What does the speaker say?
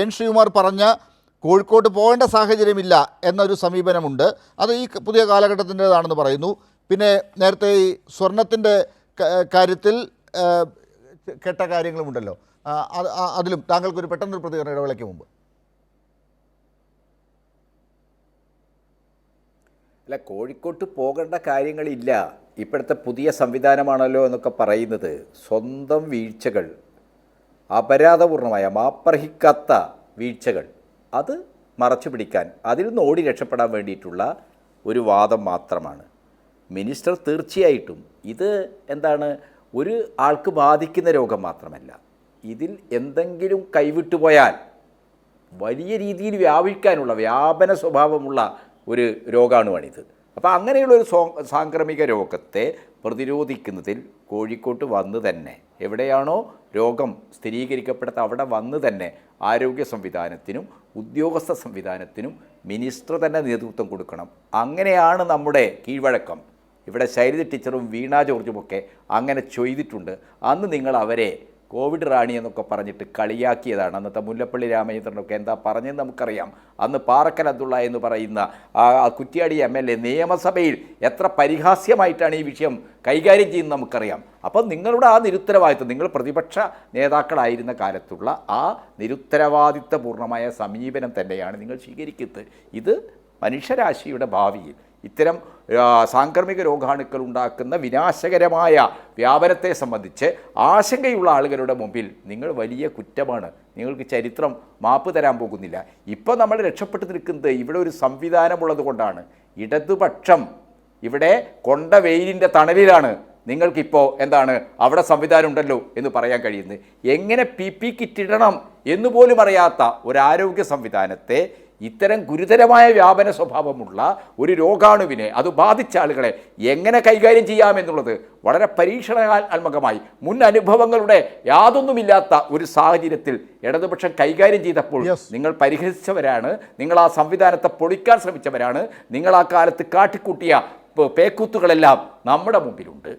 N Sreekumar പറഞ്ഞ കോഴിക്കോട്ട് പോകേണ്ട സാഹചര്യമില്ല എന്നൊരു സമീപനമുണ്ട്. അത് ഈ പുതിയ കാലഘട്ടത്തിൻ്റെതാണെന്ന് പറയുന്നു. പിന്നെ നേരത്തെ ഈ സ്വർണത്തിൻ്റെ കാര്യത്തിൽ കേട്ട കാര്യങ്ങളുമുണ്ടല്ലോ, അതിലും താങ്കൾക്കൊരു പെട്ടെന്നൊരു പ്രതികരണം ഇടവേളയ്ക്ക് മുമ്പ്. അല്ല, കോഴിക്കോട്ട് പോകേണ്ട കാര്യങ്ങളില്ല, ഇപ്പോഴത്തെ പുതിയ സംവിധാനമാണല്ലോ എന്നൊക്കെ പറയുന്നത്. സ്വന്തം വീഴ്ചകൾ, അപരാധപൂർണമായ മാപ്പർഹിക്കാത്ത വീഴ്ചകൾ, അത് മറച്ചു പിടിക്കാൻ, അതിൽ നിന്ന് ഓടി രക്ഷപ്പെടാൻ വേണ്ടിയിട്ടുള്ള ഒരു വാദം മാത്രമാണ്. മിനിസ്റ്റർ തീർച്ചയായിട്ടും ഇത് എന്താണ്, ഒരു ആൾക്ക് ബാധിക്കുന്ന രോഗം മാത്രമല്ല, ഇതിൽ എന്തെങ്കിലും കൈവിട്ടുപോയാൽ വലിയ രീതിയിൽ വ്യാപിക്കാനുള്ള വ്യാപന സ്വഭാവമുള്ള ഒരു രോഗാണുവാണിത്. അപ്പോൾ അങ്ങനെയുള്ളൊരു സാംക്രമിക രോഗത്തെ പ്രതിരോധിക്കുന്നതിൽ കോഴിക്കോട്ട് വന്ന് തന്നെ, എവിടെയാണോ രോഗം സ്ഥിരീകരിക്കപ്പെടുന്നത് അവിടെ വന്ന് തന്നെ ആരോഗ്യ സംവിധാനത്തിനും ഉദ്യോഗസ്ഥ സംവിധാനത്തിനും മിനിസ്റ്റർ തന്നെ നേതൃത്വം കൊടുക്കണം. അങ്ങനെയാണ് നമ്മുടെ കീഴ്വഴക്കം. ഇവിടെ ശൈലജ ടീച്ചറും വീണ ജോർജുമൊക്കെ അങ്ങനെ ചെയ്തിട്ടുണ്ട്. അന്ന് നിങ്ങൾ അവരെ കോവിഡ് റാണി എന്നൊക്കെ പറഞ്ഞിട്ട് കളിയാക്കിയതാണ്. അന്നത്തെ മുല്ലപ്പള്ളി രാമചന്ദ്രനൊക്കെ എന്താ പറഞ്ഞതെന്ന് നമുക്കറിയാം. അന്ന് പാറക്കൽ അബ്ദുള്ള എന്ന് പറയുന്ന കുറ്റ്യാടി MLA നിയമസഭയിൽ എത്ര പരിഹാസ്യമായിട്ടാണ് ഈ വിഷയം കൈകാര്യം ചെയ്യുന്നത് നമുക്കറിയാം. അപ്പം നിങ്ങളുടെ ആ നിരുത്തരവാദിത്വം, നിങ്ങൾ പ്രതിപക്ഷ നേതാക്കളായിരുന്ന കാലത്തുള്ള ആ നിരുത്തരവാദിത്വപൂർണമായ സമീപനം തന്നെയാണ് നിങ്ങൾ സ്വീകരിക്കുന്നത്. ഇത് മനുഷ്യരാശിയുടെ ഭാവിയിൽ ഇത്തരം സാംക്രമിക രോഗാണുക്കൾ ഉണ്ടാക്കുന്ന വിനാശകരമായ വ്യാപനത്തെ സംബന്ധിച്ച് ആശങ്കയുള്ള ആളുകളുടെ മുമ്പിൽ നിങ്ങൾ വലിയ കുറ്റമാണ്. നിങ്ങൾക്ക് ചരിത്രം മാപ്പ് തരാൻ പോകുന്നില്ല. ഇപ്പോൾ നമ്മൾ രക്ഷപ്പെട്ടു നിൽക്കുന്നത് ഇവിടെ ഒരു സംവിധാനമുള്ളത് കൊണ്ടാണ്. ഇടതുപക്ഷം ഇവിടെ കൊണ്ട വെയിലിൻ്റെ തണലിലാണ് നിങ്ങൾക്കിപ്പോൾ എന്താണ് അവിടെ സംവിധാനം ഉണ്ടല്ലോ എന്ന് പറയാൻ കഴിയുന്നത്. എങ്ങനെ PP കിറ്റ് ഇടണം എന്നുപോലും അറിയാത്ത ഒരു ആരോഗ്യ സംവിധാനത്തെ, ഇത്തരം ഗുരുതരമായ വ്യാപന സ്വഭാവമുള്ള ഒരു രോഗാണുവിനെ, അത് ബാധിച്ച ആളുകളെ എങ്ങനെ കൈകാര്യം ചെയ്യാമെന്നുള്ളത് വളരെ പരീക്ഷണാത്മകമായി മുൻ അനുഭവങ്ങളുടെ യാതൊന്നുമില്ലാത്ത ഒരു സാഹചര്യത്തിൽ ഇടതുപക്ഷം കൈകാര്യം ചെയ്തപ്പോൾ നിങ്ങൾ പരിഹസിച്ചവരാണ്, നിങ്ങൾ ആ സംവിധാനത്തെ പൊളിക്കാൻ ശ്രമിച്ചവരാണ്, നിങ്ങൾ ആ കാലത്ത് കാട്ടിക്കൂട്ടിയ പേക്കൂത്തുകളെല്ലാം നമ്മുടെ മുമ്പിലുണ്ട്.